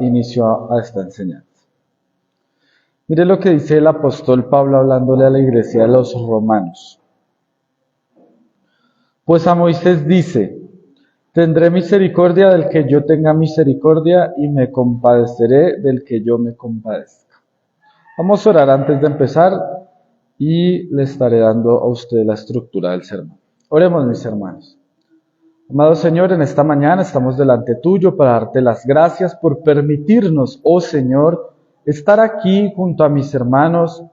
inicio a esta enseñanza. Mire lo que dice el apóstol Pablo hablándole a la iglesia de los romanos. Pues a Moisés dice: tendré misericordia del que yo tenga misericordia y me compadeceré del que yo me compadezca. Vamos a orar antes de empezar y le estaré dando a usted la estructura del sermón. Oremos, mis hermanos. Amado Señor, en esta mañana estamos delante tuyo para darte las gracias por permitirnos, oh Señor, estar aquí junto a mis hermanos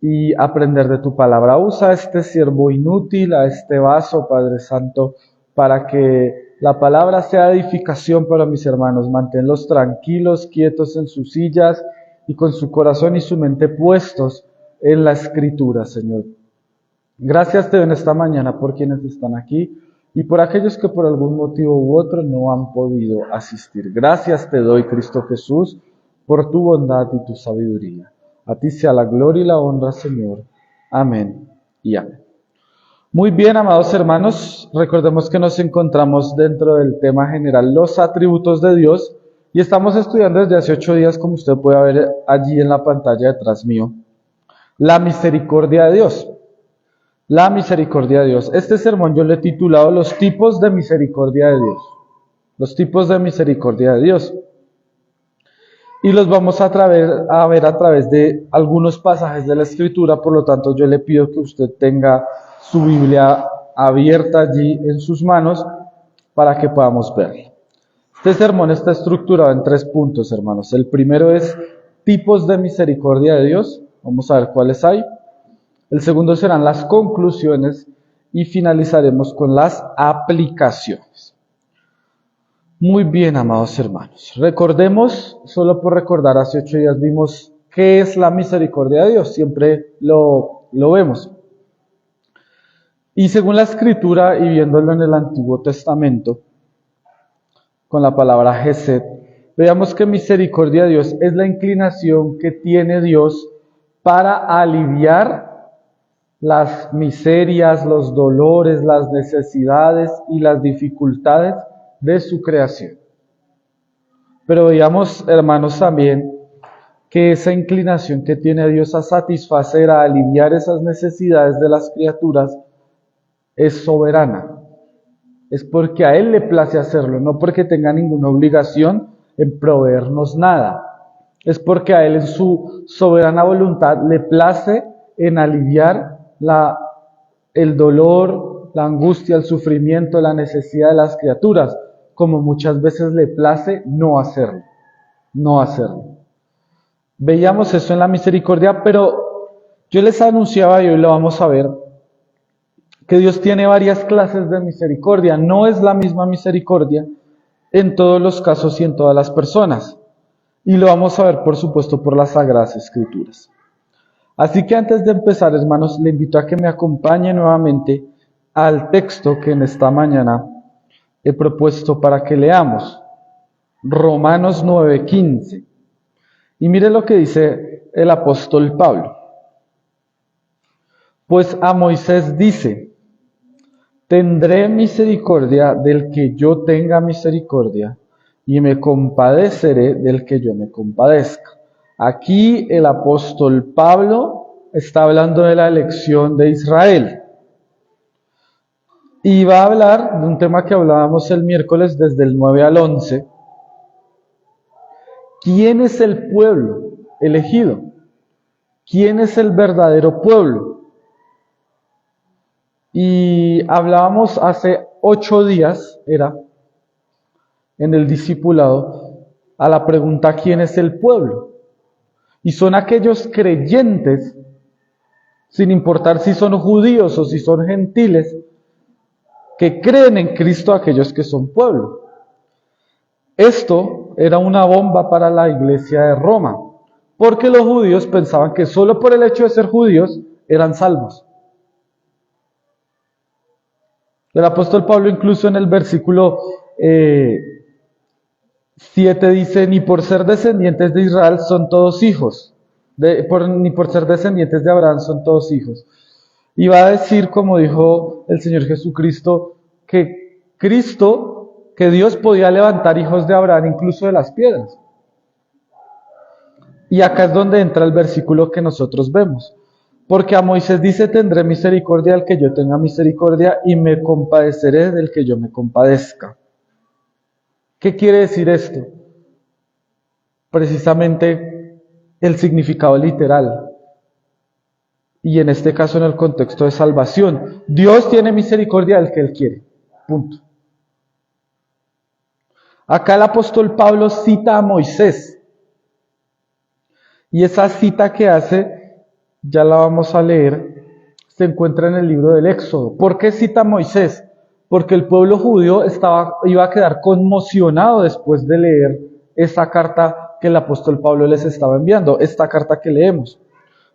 y aprender de tu palabra. Usa a este siervo inútil, a este vaso, Padre Santo, para que la palabra sea edificación para mis hermanos. Manténlos tranquilos, quietos en sus sillas y con su corazón y su mente puestos en la Escritura, Señor. Gracias te doy en esta mañana por quienes están aquí y por aquellos que por algún motivo u otro no han podido asistir. Gracias te doy, Cristo Jesús, por tu bondad y tu sabiduría. A ti sea la gloria y la honra, Señor. Amén y amén. Muy bien, amados hermanos, recordemos que nos encontramos dentro del tema general, los atributos de Dios, y estamos estudiando desde hace 8 días, como usted puede ver allí en la pantalla detrás mío, la misericordia de Dios. La misericordia de Dios. Este sermón yo le he titulado Los tipos de misericordia de Dios. Los tipos de misericordia de Dios. Y los vamos a ver a través de algunos pasajes de la Escritura, por lo tanto yo le pido que usted tenga su Biblia abierta allí en sus manos para que podamos verlo. Este sermón está estructurado en 3 puntos, hermanos. El primero es tipos de misericordia de Dios. Vamos a ver cuáles hay. El segundo serán las conclusiones y finalizaremos con las aplicaciones. Muy bien, amados hermanos. Recordemos, solo por recordar, hace 8 días vimos qué es la misericordia de Dios. Siempre lo vemos. Y según la Escritura y viéndolo en el Antiguo Testamento, con la palabra Gesed, veamos que misericordia de Dios es la inclinación que tiene Dios para aliviar las miserias, los dolores, las necesidades y las dificultades de su creación. Pero veamos, hermanos, también que esa inclinación que tiene Dios a satisfacer, a aliviar esas necesidades de las criaturas, es soberana. Es porque a Él le place hacerlo, no porque tenga ninguna obligación en proveernos nada. Es porque a Él en su soberana voluntad le place en aliviar el dolor, la angustia, el sufrimiento, la necesidad de las criaturas, como muchas veces le place no hacerlo. Veíamos eso en la misericordia, pero yo les anunciaba y hoy lo vamos a ver, que Dios tiene varias clases de misericordia. No es la misma misericordia en todos los casos y en todas las personas. Y lo vamos a ver, por supuesto, por las Sagradas Escrituras. Así que antes de empezar, hermanos, le invito a que me acompañe nuevamente al texto que en esta mañana he propuesto para que leamos. Romanos 9:15. Y mire lo que dice el apóstol Pablo. Pues a Moisés dice: tendré misericordia del que yo tenga misericordia, y me compadeceré del que yo me compadezca. Aquí el apóstol Pablo está hablando de la elección de Israel. Y va a hablar de un tema que hablábamos el miércoles desde el 9 al 11. ¿Quién es el pueblo elegido? ¿Quién es el verdadero pueblo? Y hablábamos hace 8 días, en el discipulado, a la pregunta ¿quién es el pueblo? Y son aquellos creyentes, sin importar si son judíos o si son gentiles, que creen en Cristo, aquellos que son pueblo. Esto era una bomba para la iglesia de Roma, porque los judíos pensaban que solo por el hecho de ser judíos eran salvos. El apóstol Pablo incluso en el versículo 7 dice: ni por ser descendientes de Israel son todos hijos, ni por ser descendientes de Abraham son todos hijos. Y va a decir, como dijo el Señor Jesucristo, que Dios podía levantar hijos de Abraham incluso de las piedras. Y acá es donde entra el versículo que nosotros vemos. Porque a Moisés dice, tendré misericordia del que yo tenga misericordia y me compadeceré del que yo me compadezca. ¿Qué quiere decir esto? Precisamente el significado literal. Y en este caso en el contexto de salvación. Dios tiene misericordia del que Él quiere. Punto. Acá el apóstol Pablo cita a Moisés. Y esa cita que hace, ya la vamos a leer, se encuentra en el libro del Éxodo. ¿Por qué cita a Moisés? Porque el pueblo judío iba a quedar conmocionado después de leer esa carta que el apóstol Pablo les estaba enviando, esta carta que leemos.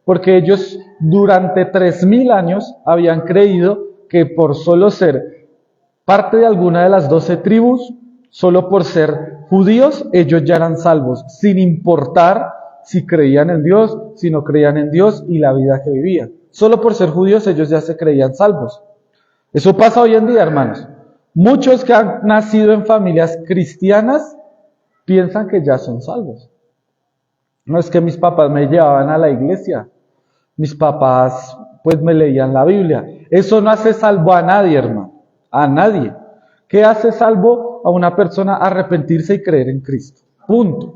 Porque ellos durante 3000 años habían creído que por solo ser parte de alguna de las 12 tribus, solo por ser judíos, ellos ya eran salvos, sin importar si creían en Dios, si no creían en Dios y la vida que vivían. Solo por ser judíos ellos ya se creían salvos. Eso pasa hoy en día, hermanos. Muchos que han nacido en familias cristianas piensan que ya son salvos. No es que mis papás me llevaban a la iglesia, mis papás pues me leían la Biblia. Eso no hace salvo a nadie, hermano, a nadie. ¿Qué hace salvo a una persona? Arrepentirse y creer en Cristo. Punto.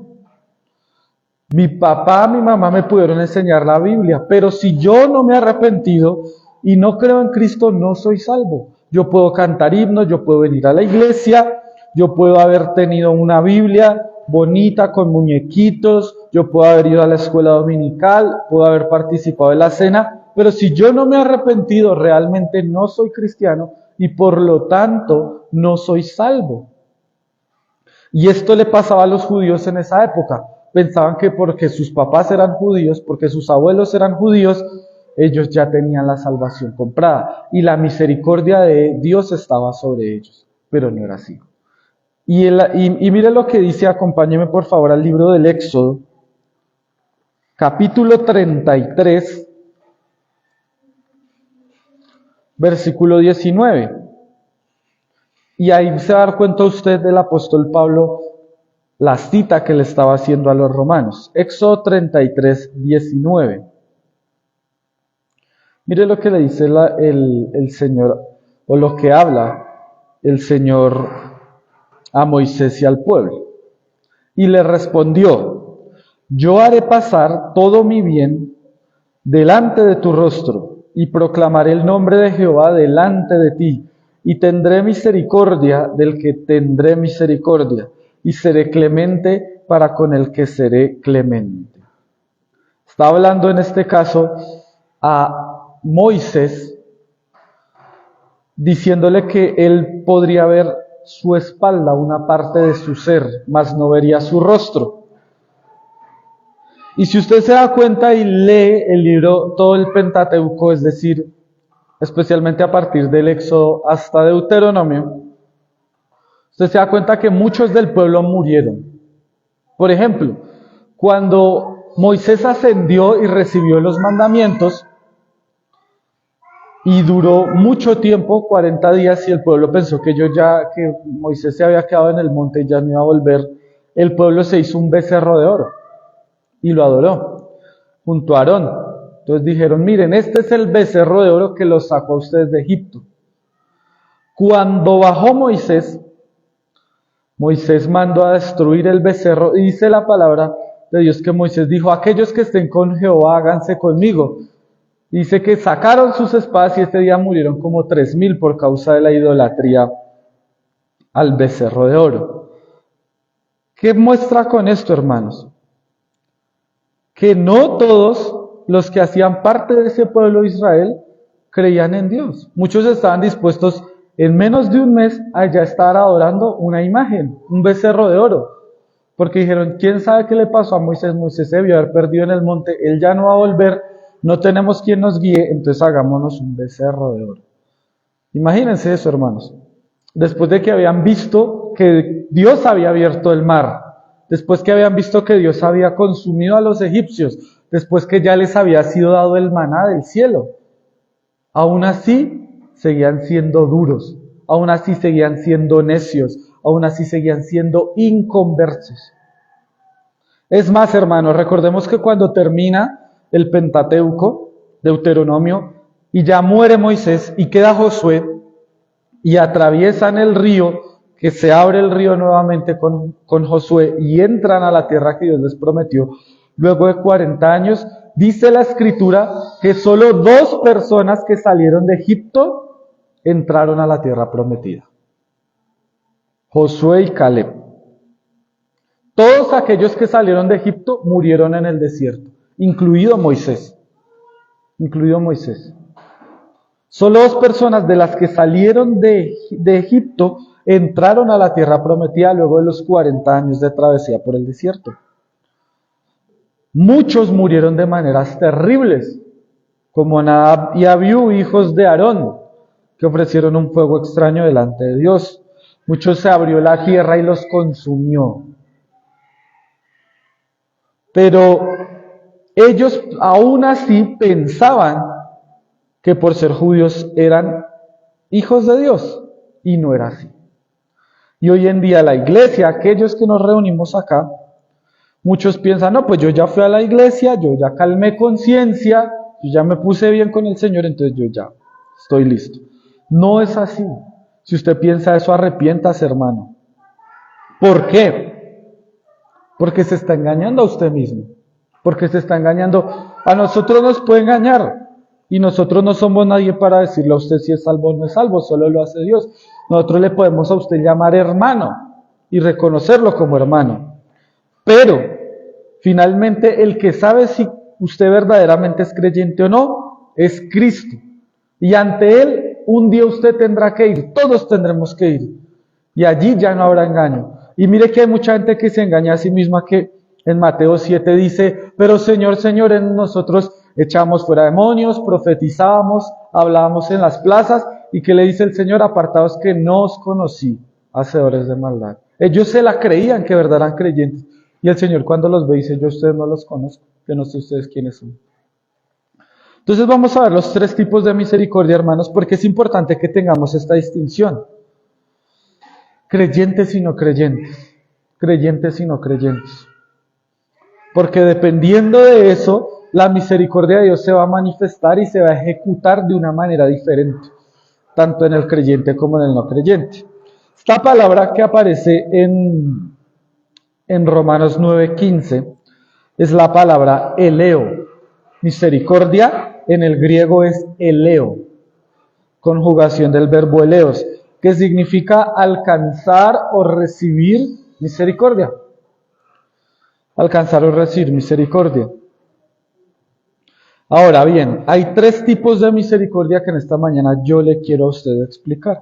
Mi papá, mi mamá me pudieron enseñar la Biblia, pero si yo no me he arrepentido y no creo en Cristo, no soy salvo. Yo puedo cantar himnos, yo puedo venir a la iglesia, yo puedo haber tenido una Biblia bonita con muñequitos, yo puedo haber ido a la escuela dominical, puedo haber participado de la cena, pero si yo no me he arrepentido, realmente no soy cristiano y por lo tanto no soy salvo. Y esto le pasaba a los judíos en esa época. Pensaban que porque sus papás eran judíos, porque sus abuelos eran judíos, ellos ya tenían la salvación comprada y la misericordia de Dios estaba sobre ellos, pero no era así. Y mire lo que dice, acompáñeme por favor al libro del Éxodo, capítulo 33, versículo 19. Y ahí se va a dar cuenta usted del apóstol Pablo, la cita que le estaba haciendo a los romanos. Éxodo 33, 19. Mire lo que le dice el Señor, o lo que habla el Señor a Moisés y al pueblo. Y le respondió, yo haré pasar todo mi bien delante de tu rostro, y proclamaré el nombre de Jehová delante de ti, y tendré misericordia del que tendré misericordia, y seré clemente para con el que seré clemente. Está hablando en este caso a Moisés, diciéndole que él podría ver su espalda, una parte de su ser, mas no vería su rostro. Y si usted se da cuenta y lee el libro, todo el Pentateuco, es decir, especialmente a partir del Éxodo hasta Deuteronomio, usted se da cuenta que muchos del pueblo murieron. Por ejemplo, cuando Moisés ascendió y recibió los mandamientos, y duró mucho tiempo, 40 días, y el pueblo pensó que que Moisés se había quedado en el monte y ya no iba a volver, el pueblo se hizo un becerro de oro y lo adoró junto a Aarón. Entonces dijeron, miren, este es el becerro de oro que los sacó a ustedes de Egipto. Cuando bajó Moisés mandó a destruir el becerro, y dice la palabra de Dios que Moisés dijo, aquellos que estén con Jehová, háganse conmigo. Dice que sacaron sus espadas y ese día murieron como 3000 por causa de la idolatría al becerro de oro. ¿Qué muestra con esto, hermanos? Que no todos los que hacían parte de ese pueblo de Israel creían en Dios. Muchos estaban dispuestos en menos de un mes a ya estar adorando una imagen, un becerro de oro. Porque dijeron, ¿quién sabe qué le pasó a Moisés? Moisés se debió haber perdido en el monte, él ya no va a volver, no tenemos quien nos guíe, entonces hagámonos un becerro de oro. Imagínense eso, hermanos. Después de que habían visto que Dios había abierto el mar, después que habían visto que Dios había consumido a los egipcios, después que ya les había sido dado el maná del cielo, aún así seguían siendo duros, aún así seguían siendo necios, aún así seguían siendo inconversos. Es más, hermanos, recordemos que cuando termina el Pentateuco, Deuteronomio, y ya muere Moisés y queda Josué, y atraviesan el río, que se abre el río nuevamente con Josué, y entran a la tierra que Dios les prometió, luego de 40 años, dice la Escritura que solo 2 personas que salieron de Egipto entraron a la tierra prometida. Josué y Caleb. Todos aquellos que salieron de Egipto murieron en el desierto, incluido Moisés. Incluido Moisés. Solo 2 personas de las que salieron de Egipto entraron a la tierra prometida luego de los 40 años de travesía por el desierto. Muchos murieron de maneras terribles, como Nadab y Abiú, hijos de Aarón, que ofrecieron un fuego extraño delante de Dios. Muchos se abrió la tierra y los consumió. Pero ellos aún así pensaban que por ser judíos eran hijos de Dios, y no era así. Y hoy en día la iglesia, aquellos que nos reunimos acá, muchos piensan, no, pues yo ya fui a la iglesia, yo ya calmé conciencia, yo ya me puse bien con el Señor, entonces yo ya estoy listo. No es así. Si usted piensa eso, arrepiéntase, hermano. ¿Por qué? Porque se está engañando a usted mismo. Porque se está engañando. A nosotros nos puede engañar. Y nosotros no somos nadie para decirle a usted si es salvo o no es salvo. Solo lo hace Dios. Nosotros le podemos a usted llamar hermano. Y reconocerlo como hermano. Pero, finalmente, el que sabe si usted verdaderamente es creyente o no, es Cristo. Y ante Él, un día usted tendrá que ir. Todos tendremos que ir. Y allí ya no habrá engaño. Y mire que hay mucha gente que se engaña a sí misma, que en Mateo 7 dice, pero Señor, Señor, en nosotros echamos fuera demonios, profetizábamos, hablábamos en las plazas, y que le dice el Señor, apartados que no os conocí, hacedores de maldad. Ellos se la creían que verdad eran creyentes, y el Señor cuando los ve dice, yo a ustedes no los conozco, que no sé ustedes quiénes son. Entonces vamos a ver los 3 tipos de misericordia, hermanos, porque es importante que tengamos esta distinción. Creyentes y no creyentes. Creyentes y no creyentes. Porque dependiendo de eso, la misericordia de Dios se va a manifestar y se va a ejecutar de una manera diferente, tanto en el creyente como en el no creyente. Esta palabra que aparece en Romanos 9:15 es la palabra eleo. Misericordia en el griego es eleo, conjugación del verbo eleos, que significa alcanzar o recibir misericordia. Alcanzar o recibir misericordia. Ahora bien, hay 3 tipos de misericordia que en esta mañana yo le quiero a usted explicar.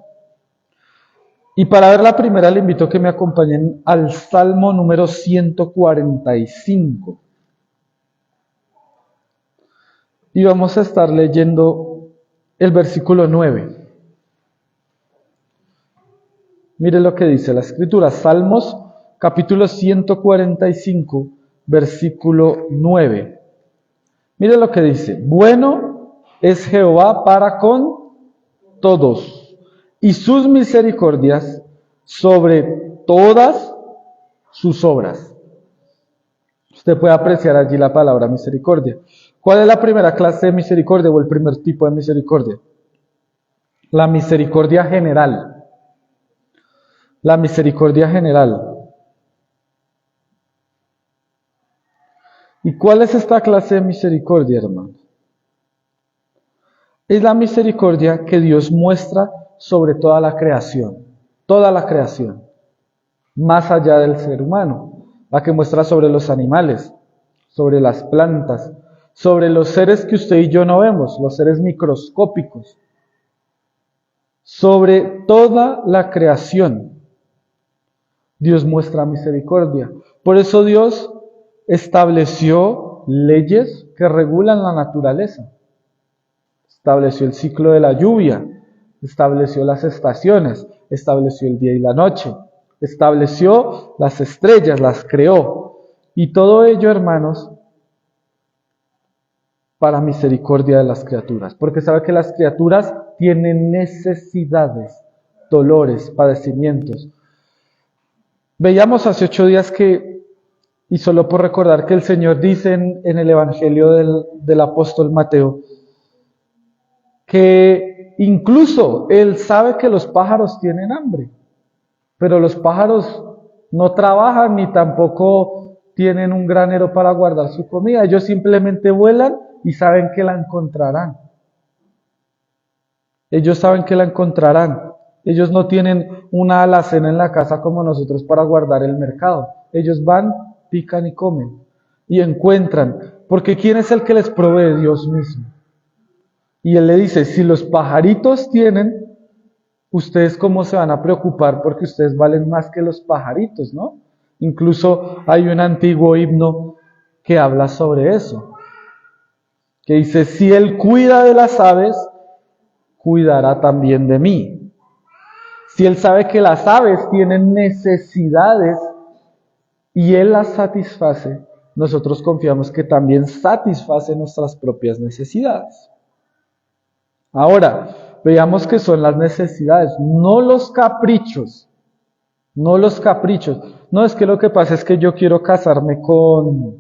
Y para ver la primera le invito a que me acompañen al Salmo número 145. Y vamos a estar leyendo el versículo 9. Mire lo que dice la Escritura, Salmos capítulo 145, versículo 9. Mire lo que dice, bueno es Jehová para con todos, y sus misericordias sobre todas sus obras. Usted puede apreciar allí la palabra misericordia. ¿Cuál es la primera clase de misericordia o el primer tipo de misericordia? La misericordia general. La misericordia general. ¿Y cuál es esta clase de misericordia, hermano? Es la misericordia que Dios muestra sobre toda la creación, más allá del ser humano, la que muestra sobre los animales, sobre las plantas, sobre los seres que usted y yo no vemos, los seres microscópicos, sobre toda la creación. Dios muestra misericordia. Por eso Dios estableció leyes que regulan la naturaleza. Estableció el ciclo de la lluvia, estableció las estaciones, estableció el día y la noche, estableció las estrellas, las creó. Y todo ello, hermanos, para misericordia de las criaturas. Porque sabe que las criaturas tienen necesidades, dolores, padecimientos. Veíamos hace 8 días que Y solo por recordar que el Señor dice en el Evangelio del apóstol Mateo, que incluso Él sabe que los pájaros tienen hambre, pero los pájaros no trabajan ni tampoco tienen un granero para guardar su comida. Ellos simplemente vuelan y saben que la encontrarán. Ellos saben que la encontrarán. Ellos no tienen una alacena en la casa como nosotros para guardar el mercado. Ellos van, pican y comen. Y encuentran. Porque ¿quién es el que les provee? Dios mismo. Y Él le dice, si los pajaritos tienen, ¿ustedes cómo se van a preocupar? Porque ustedes valen más que los pajaritos, ¿no? Incluso hay un antiguo himno que habla sobre eso. Que dice, si Él cuida de las aves, cuidará también de mí. Si Él sabe que las aves tienen necesidades y Él las satisface, nosotros confiamos que también satisface nuestras propias necesidades. Ahora, veamos que son las necesidades, no los caprichos. No los caprichos. No, es que lo que pasa es que yo quiero casarme con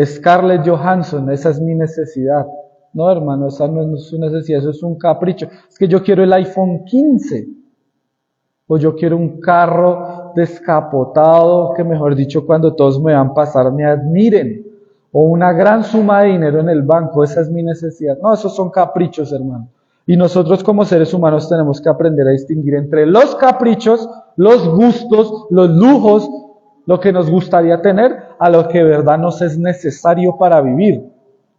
Scarlett Johansson, esa es mi necesidad. No, hermano, esa no es su necesidad, eso es un capricho. Es que yo quiero el iPhone 15. O yo quiero un carro descapotado, que mejor dicho, cuando todos me vean pasar me admiren. O una gran suma de dinero en el banco, esa es mi necesidad. No, esos son caprichos, hermano. Y nosotros como seres humanos tenemos que aprender a distinguir entre los caprichos, los gustos, los lujos, lo que nos gustaría tener, a lo que de verdad nos es necesario para vivir.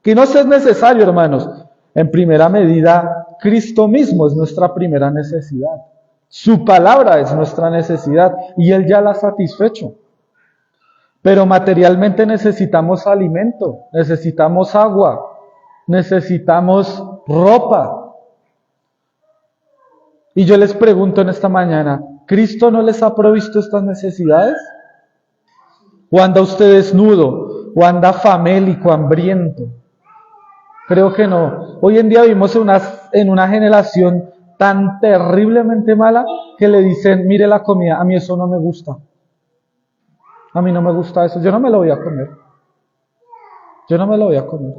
¿Qué nos es necesario, hermanos? En primera medida, Cristo mismo es nuestra primera necesidad. Su palabra es nuestra necesidad y Él ya la ha satisfecho. Pero materialmente necesitamos alimento, necesitamos agua, necesitamos ropa. Y yo les pregunto en esta mañana, ¿Cristo no les ha provisto estas necesidades? ¿O anda usted desnudo? ¿O anda famélico, hambriento? Creo que no. Hoy en día vivimos en una generación tan terriblemente mala que le dicen, mire la comida, a mí eso no me gusta. A mí no me gusta eso, yo no me lo voy a comer. Yo no me lo voy a comer.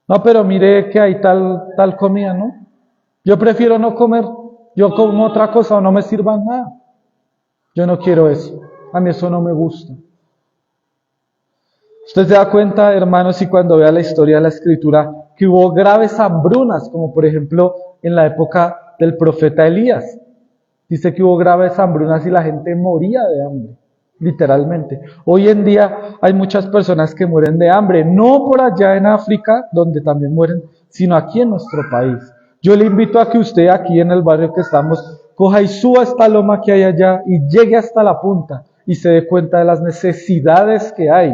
No, pero mire que hay tal comida, ¿no? Yo prefiero no comer, yo como otra cosa o no me sirvan nada. Yo no quiero eso, a mí eso no me gusta. Usted se da cuenta, hermanos, y cuando vea la historia de la Escritura, que hubo graves hambrunas, como por ejemplo en la época del profeta Elías. Dice que hubo graves hambrunas y la gente moría de hambre, literalmente. Hoy en día hay muchas personas que mueren de hambre, no por allá en África, donde también mueren, sino aquí en nuestro país. Yo le invito a que usted aquí en el barrio que estamos, coja y suba esta loma que hay allá y llegue hasta la punta y se dé cuenta de las necesidades que hay.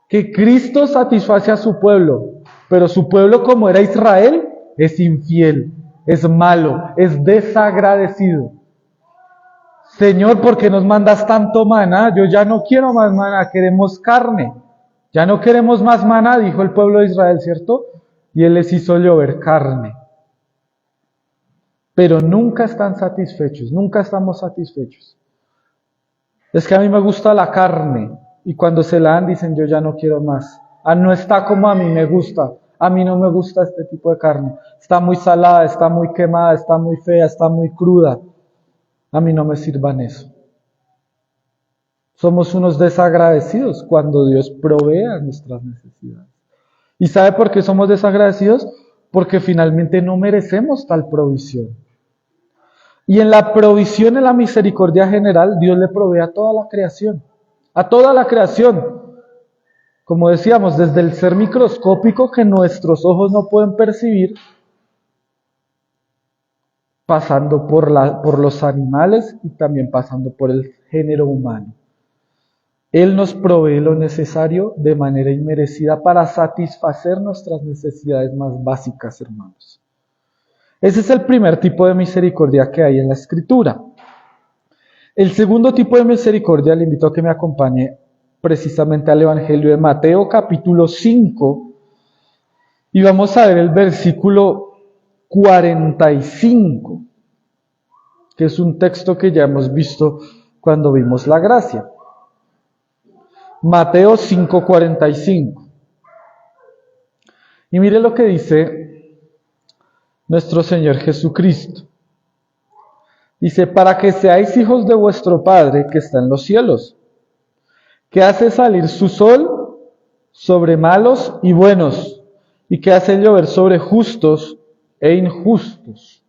Que Cristo satisface a su pueblo, pero su pueblo, como era Israel, es infiel, es malo, es desagradecido. Señor, ¿por qué nos mandas tanto maná? Yo ya no quiero más maná, queremos carne. Ya no queremos más maná, dijo el pueblo de Israel, ¿cierto? Y Él les hizo llover carne. Pero nunca están satisfechos, nunca estamos satisfechos. Es que a mí me gusta la carne. Y cuando se la dan dicen, yo ya no quiero más. Ah, no está como a mí me gusta. A mí no me gusta este tipo de carne. Está muy salada, está muy quemada, está muy fea, está muy cruda. A mí no me sirvan eso. Somos unos desagradecidos cuando Dios provee a nuestras necesidades. ¿Y sabe por qué somos desagradecidos? Porque finalmente no merecemos tal provisión. Y en la provisión, en la misericordia general, Dios le provee a toda la creación. A toda la creación. Como decíamos, desde el ser microscópico que nuestros ojos no pueden percibir, pasando por los animales y también pasando por el género humano. Él nos provee lo necesario de manera inmerecida para satisfacer nuestras necesidades más básicas, hermanos. Ese es el primer tipo de misericordia que hay en la Escritura. El segundo tipo de misericordia, le invito a que me acompañe precisamente al Evangelio de Mateo, capítulo 5, y vamos a ver el versículo 45, que es un texto que ya hemos visto cuando vimos la gracia. Mateo 5:45. Y mire lo que dice nuestro Señor Jesucristo. Dice, para que seáis hijos de vuestro Padre que está en los cielos, que hace salir su sol sobre malos y buenos, y que hace llover sobre justos e injustos.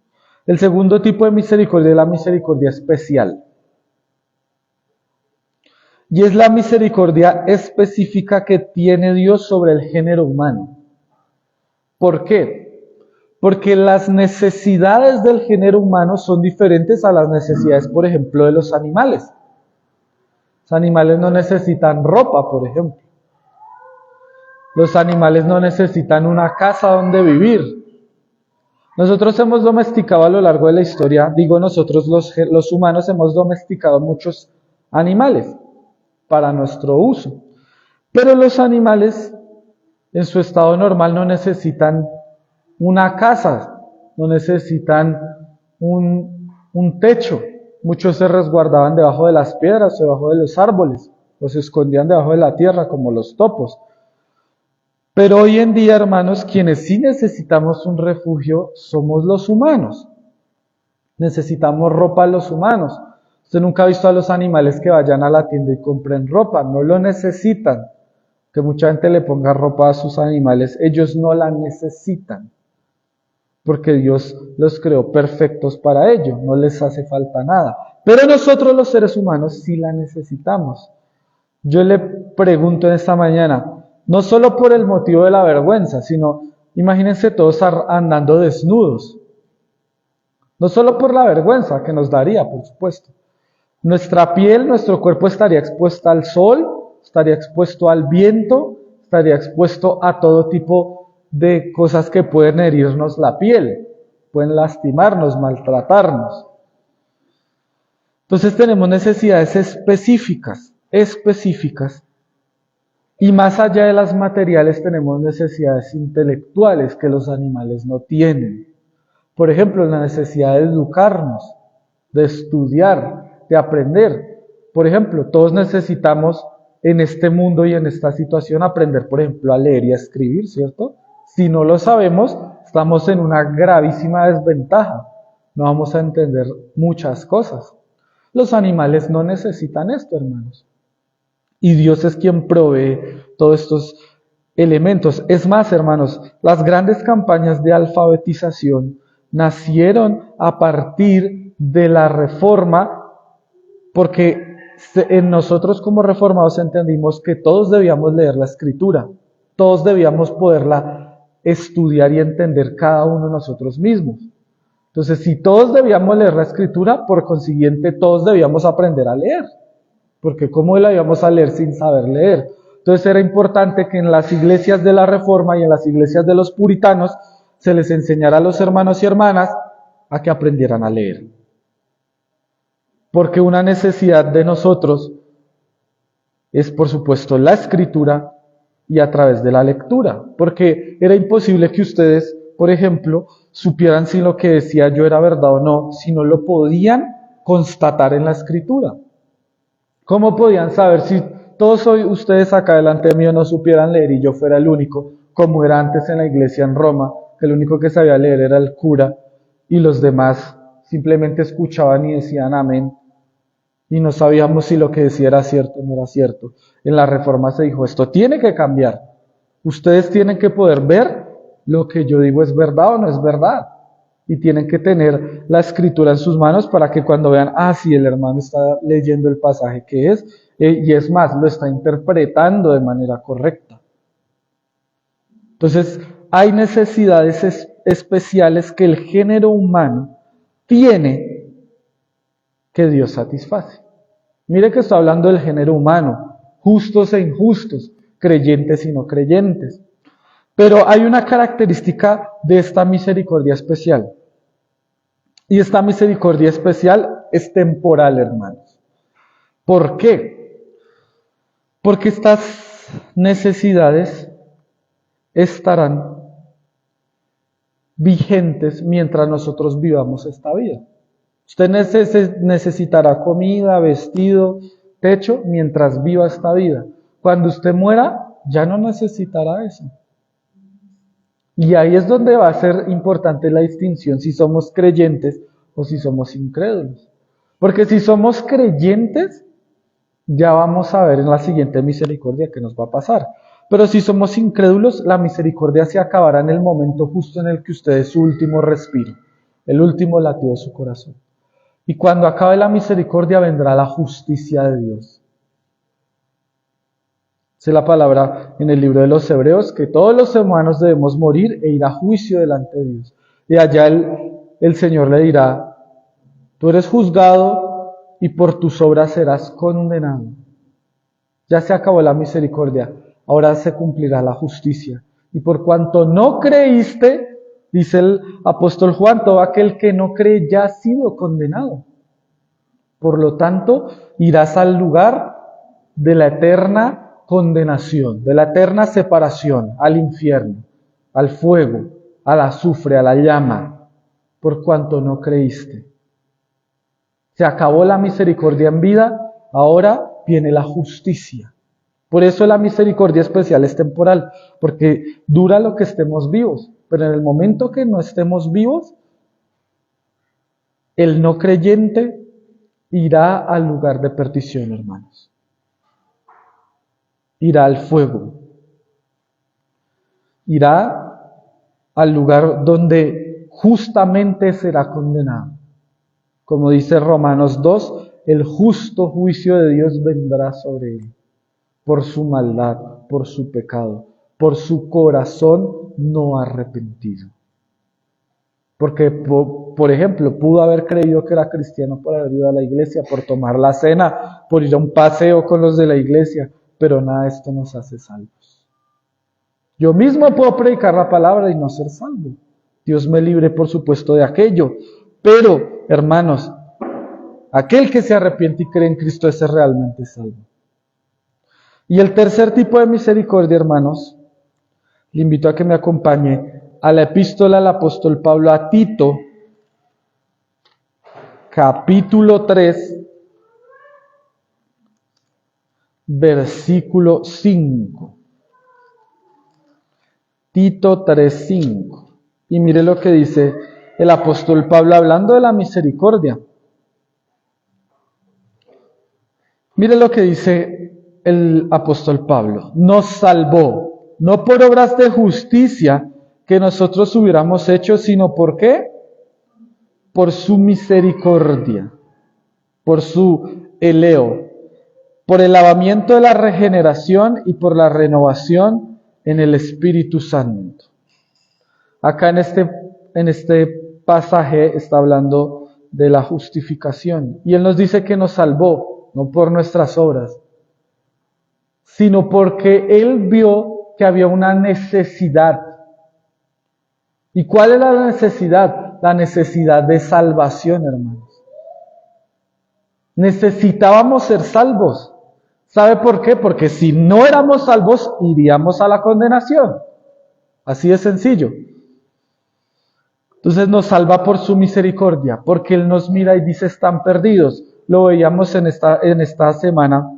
El segundo tipo de misericordia es la misericordia especial. Y es la misericordia específica que tiene Dios sobre el género humano. ¿Por qué? Porque las necesidades del género humano son diferentes a las necesidades, por ejemplo, de los animales. Los animales no necesitan ropa, por ejemplo. Los animales no necesitan una casa donde vivir. Nosotros hemos domesticado a lo largo de la historia, digo nosotros los humanos hemos domesticado muchos animales para nuestro uso. Pero los animales en su estado normal no necesitan una casa, no necesitan un techo. Muchos se resguardaban debajo de las piedras o debajo de los árboles, o se escondían debajo de la tierra como los topos. Pero hoy en día, hermanos, quienes sí necesitamos un refugio somos los humanos. Necesitamos ropa los humanos. Usted nunca ha visto a los animales que vayan a la tienda y compren ropa, no lo necesitan. Que mucha gente le ponga ropa a sus animales, ellos no la necesitan. Porque Dios los creó perfectos para ello, no les hace falta nada. Pero nosotros los seres humanos sí la necesitamos. Yo le pregunto en esta mañana, no solo por el motivo de la vergüenza, sino imagínense todos andando desnudos. No solo por la vergüenza que nos daría, por supuesto. Nuestra piel, nuestro cuerpo estaría expuesto al sol, estaría expuesto al viento, estaría expuesto a todo tipo de cosas que pueden herirnos la piel, pueden lastimarnos, maltratarnos. Entonces tenemos necesidades específicas. Y más allá de las materiales tenemos necesidades intelectuales que los animales no tienen. Por ejemplo, la necesidad de educarnos, de estudiar, de aprender. Por ejemplo, todos necesitamos en este mundo y en esta situación aprender, por ejemplo, a leer y a escribir, ¿cierto? Si no lo sabemos, estamos en una gravísima desventaja. No vamos a entender muchas cosas. Los animales no necesitan esto, hermanos. Y Dios es quien provee todos estos elementos. Es más, hermanos, las grandes campañas de alfabetización nacieron a partir de la Reforma, porque en nosotros como reformados entendimos que todos debíamos leer la Escritura, todos debíamos poderla estudiar y entender cada uno nosotros mismos. Entonces, si todos debíamos leer la Escritura, por consiguiente todos debíamos aprender a leer. Porque ¿cómo la íbamos a leer sin saber leer? Entonces era importante que en las iglesias de la Reforma y en las iglesias de los puritanos se les enseñara a los hermanos y hermanas a que aprendieran a leer. Porque una necesidad de nosotros es, por supuesto, la escritura y a través de la lectura. Porque era imposible que ustedes, por ejemplo, supieran si lo que decía yo era verdad o no, si no lo podían constatar en la escritura. ¿Cómo podían saber si todos ustedes acá delante mío no supieran leer y yo fuera el único, como era antes en la iglesia en Roma, que el único que sabía leer era el cura y los demás simplemente escuchaban y decían amén y no sabíamos si lo que decía era cierto o no era cierto? En la Reforma se dijo, esto tiene que cambiar. Ustedes tienen que poder ver lo que yo digo es verdad o no es verdad. Y tienen que tener la escritura en sus manos para que cuando vean, sí, el hermano está leyendo el pasaje que es, y es más, lo está interpretando de manera correcta. Entonces, hay necesidades especiales que el género humano tiene que Dios satisface. Mire que está hablando del género humano, justos e injustos, creyentes y no creyentes. Pero hay una característica de esta misericordia especial. Y esta misericordia especial es temporal, hermanos. ¿Por qué? Porque estas necesidades estarán vigentes mientras nosotros vivamos esta vida. Usted necesitará comida, vestido, techo mientras viva esta vida. Cuando usted muera, ya no necesitará eso. Y ahí es donde va a ser importante la distinción si somos creyentes o si somos incrédulos. Porque si somos creyentes, ya vamos a ver en la siguiente misericordia qué nos va a pasar. Pero si somos incrédulos, la misericordia se acabará en el momento justo en el que usted dé su último respiro, el último latido de su corazón. Y cuando acabe la misericordia vendrá la justicia de Dios. Dice la palabra en el libro de los Hebreos que todos los humanos debemos morir e ir a juicio delante de Dios. Y allá el Señor le dirá, tú eres juzgado y por tus obras serás condenado. Ya se acabó la misericordia, ahora se cumplirá la justicia. Y por cuanto no creíste, dice el apóstol Juan, todo aquel que no cree ya ha sido condenado. Por lo tanto, irás al lugar de la eterna condenación, de la eterna separación, al infierno, al fuego, al azufre, a la llama, por cuanto no creíste. Se acabó la misericordia en vida, ahora viene la justicia. Por eso la misericordia especial es temporal, porque dura lo que estemos vivos, pero en el momento que no estemos vivos, el no creyente irá al lugar de perdición, hermanos. Irá al fuego. Irá al lugar donde justamente será condenado. Como dice Romanos 2, el justo juicio de Dios vendrá sobre él, por su maldad, por su pecado, por su corazón no arrepentido. Porque, por ejemplo, pudo haber creído que era cristiano por haber ido a la iglesia, por tomar la cena, por ir a un paseo con los de la iglesia, pero nada de esto nos hace salvos. Yo mismo puedo predicar la palabra y no ser salvo. Dios me libre, por supuesto, de aquello. Pero, hermanos, aquel que se arrepiente y cree en Cristo es realmente salvo. Y el tercer tipo de misericordia, hermanos, le invito a que me acompañe a la epístola del apóstol Pablo a Tito, capítulo 3, versículo 5. Tito 3:5. Y mire lo que dice el apóstol Pablo hablando de la misericordia. Mire lo que dice el apóstol Pablo. Nos salvó, no por obras de justicia que nosotros hubiéramos hecho, sino ¿por qué? Por su misericordia, por su eleo, por el lavamiento de la regeneración y por la renovación en el Espíritu Santo. Acá en este pasaje está hablando de la justificación. Y Él nos dice que nos salvó, no por nuestras obras, sino porque Él vio que había una necesidad. ¿Y cuál es la necesidad? La necesidad de salvación, hermanos. Necesitábamos ser salvos. ¿Sabe por qué? Porque si no éramos salvos, iríamos a la condenación. Así de sencillo. Entonces nos salva por su misericordia, porque Él nos mira y dice, están perdidos. Lo veíamos en esta semana,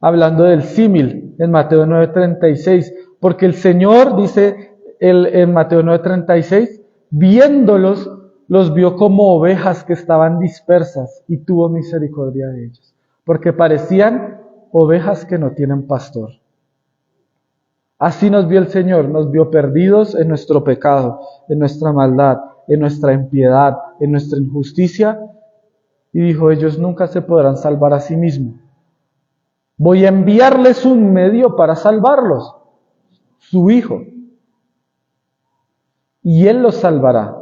hablando del símil, en Mateo 9:36. Porque el Señor, dice en Mateo 9:36, viéndolos, los vio como ovejas que estaban dispersas y tuvo misericordia de ellos. Porque parecían ovejas que no tienen pastor. Así nos vio el Señor, nos vio perdidos en nuestro pecado, en nuestra maldad, en nuestra impiedad, en nuestra injusticia. Y dijo, ellos nunca se podrán salvar a sí mismos. Voy a enviarles un medio para salvarlos, su Hijo. Y Él los salvará.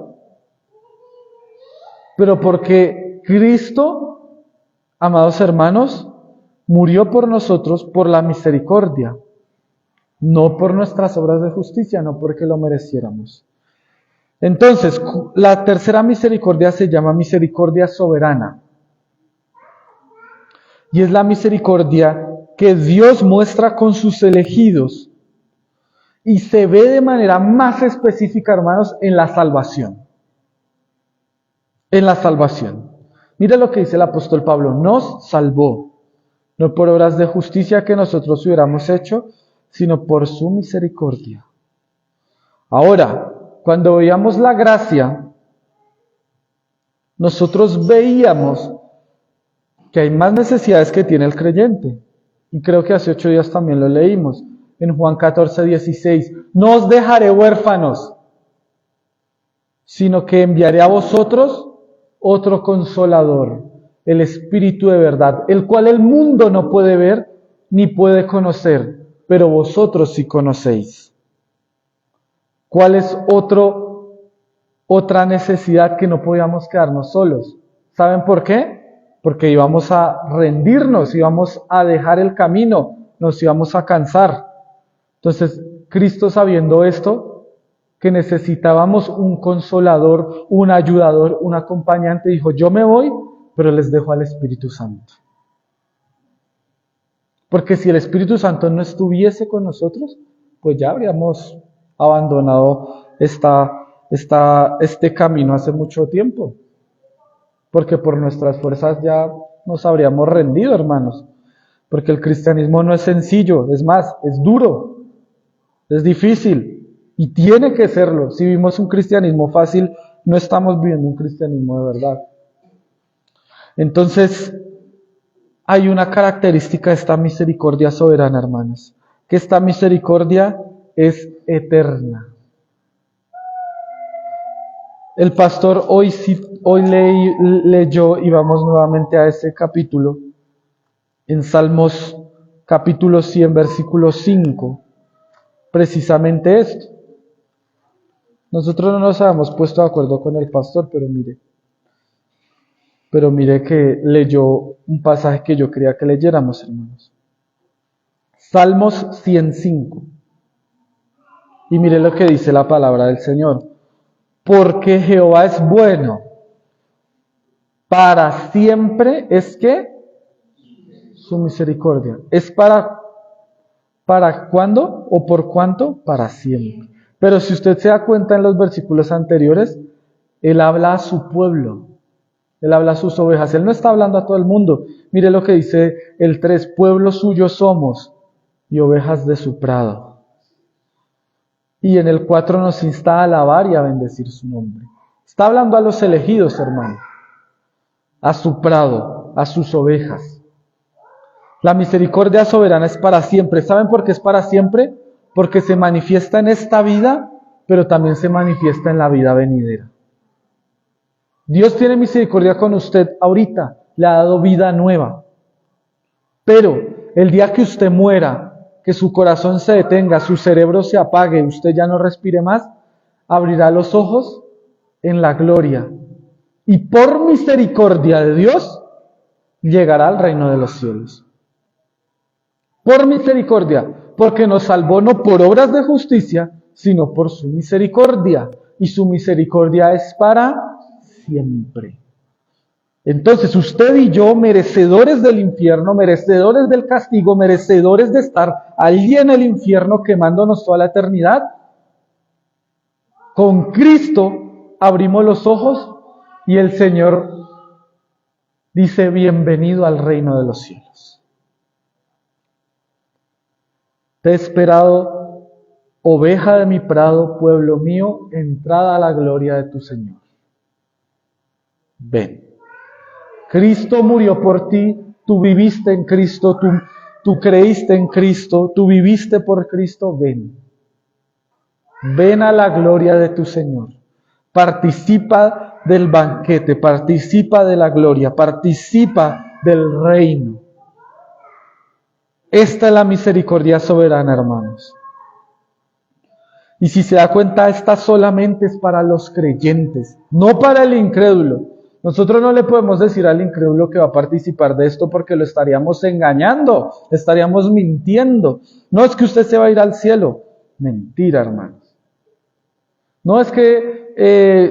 Pero porque Cristo, amados hermanos, murió por nosotros por la misericordia. No por nuestras obras de justicia, no porque lo mereciéramos. Entonces, la tercera misericordia se llama misericordia soberana. Y es la misericordia que Dios muestra con sus elegidos. Y se ve de manera más específica, hermanos, en la salvación. En la salvación. Mira lo que dice el apóstol Pablo. Nos salvó. no por obras de justicia que nosotros hubiéramos hecho, sino por su misericordia. Ahora, cuando veíamos la gracia, nosotros veíamos que hay más necesidades que tiene el creyente. Y creo que hace 8 días también lo leímos, en Juan 14:16. No os dejaré huérfanos, sino que enviaré a vosotros otro consolador, el Espíritu de verdad, el cual el mundo no puede ver ni puede conocer, pero vosotros sí conocéis. ¿Cuál es otra necesidad que no podíamos quedarnos solos? ¿Saben por qué? Porque íbamos a rendirnos, íbamos a dejar el camino, nos íbamos a cansar. Entonces, Cristo, sabiendo esto, que necesitábamos un consolador, un ayudador, un acompañante, dijo: yo me voy, pero les dejo al Espíritu Santo. Porque si el Espíritu Santo no estuviese con nosotros, pues ya habríamos abandonado este camino hace mucho tiempo. Porque por nuestras fuerzas ya nos habríamos rendido, hermanos. Porque el cristianismo no es sencillo, es más, es duro, es difícil y tiene que serlo. Si vivimos un cristianismo fácil, no estamos viviendo un cristianismo de verdad. Entonces, hay una característica de esta misericordia soberana, hermanos, que esta misericordia es eterna. El pastor hoy leyó, y vamos nuevamente a ese capítulo, en Salmos capítulo 100, versículo 5, precisamente esto. Nosotros no nos habíamos puesto de acuerdo con el pastor, pero mire que leyó un pasaje que yo quería que leyéramos, hermanos. Salmos 105. Y mire lo que dice la palabra del Señor. Porque Jehová es bueno. Para siempre es que su misericordia. ¿Es para cuándo o por cuánto? Para siempre. Pero si usted se da cuenta en los versículos anteriores, Él habla a su pueblo. Él habla a sus ovejas. Él no está hablando a todo el mundo. Mire lo que dice el 3. Pueblo suyo somos y ovejas de su prado. Y en el 4 nos insta a alabar y a bendecir su nombre. Está hablando a los elegidos, hermano. A su prado, a sus ovejas. La misericordia soberana es para siempre. ¿Saben por qué es para siempre? Porque se manifiesta en esta vida, pero también se manifiesta en la vida venidera. Dios tiene misericordia con usted ahorita, le ha dado vida nueva. Pero el día que usted muera, que su corazón se detenga, su cerebro se apague, usted ya no respire más, abrirá los ojos en la gloria. Y por misericordia de Dios, llegará al reino de los cielos. Por misericordia, porque nos salvó no por obras de justicia, sino por su misericordia. Y su misericordia es para siempre. Entonces usted y yo, merecedores del infierno, merecedores del castigo, merecedores de estar allí en el infierno quemándonos toda la eternidad, con Cristo abrimos los ojos y el Señor dice: bienvenido al reino de los cielos. Te he esperado, oveja de mi prado, pueblo mío, entrada a la gloria de tu Señor. Ven. Cristo murió por ti, tú viviste en Cristo, tú creíste en Cristo, tú viviste por Cristo, ven. Ven a la gloria de tu Señor. Participa del banquete, participa de la gloria, participa del reino. Esta es la misericordia soberana, hermanos. Y si se da cuenta, esta solamente es para los creyentes, no para el incrédulo. Nosotros no le podemos decir al incrédulo que va a participar de esto porque lo estaríamos engañando, estaríamos mintiendo. No es que usted se va a ir al cielo. Mentira, hermanos. No es que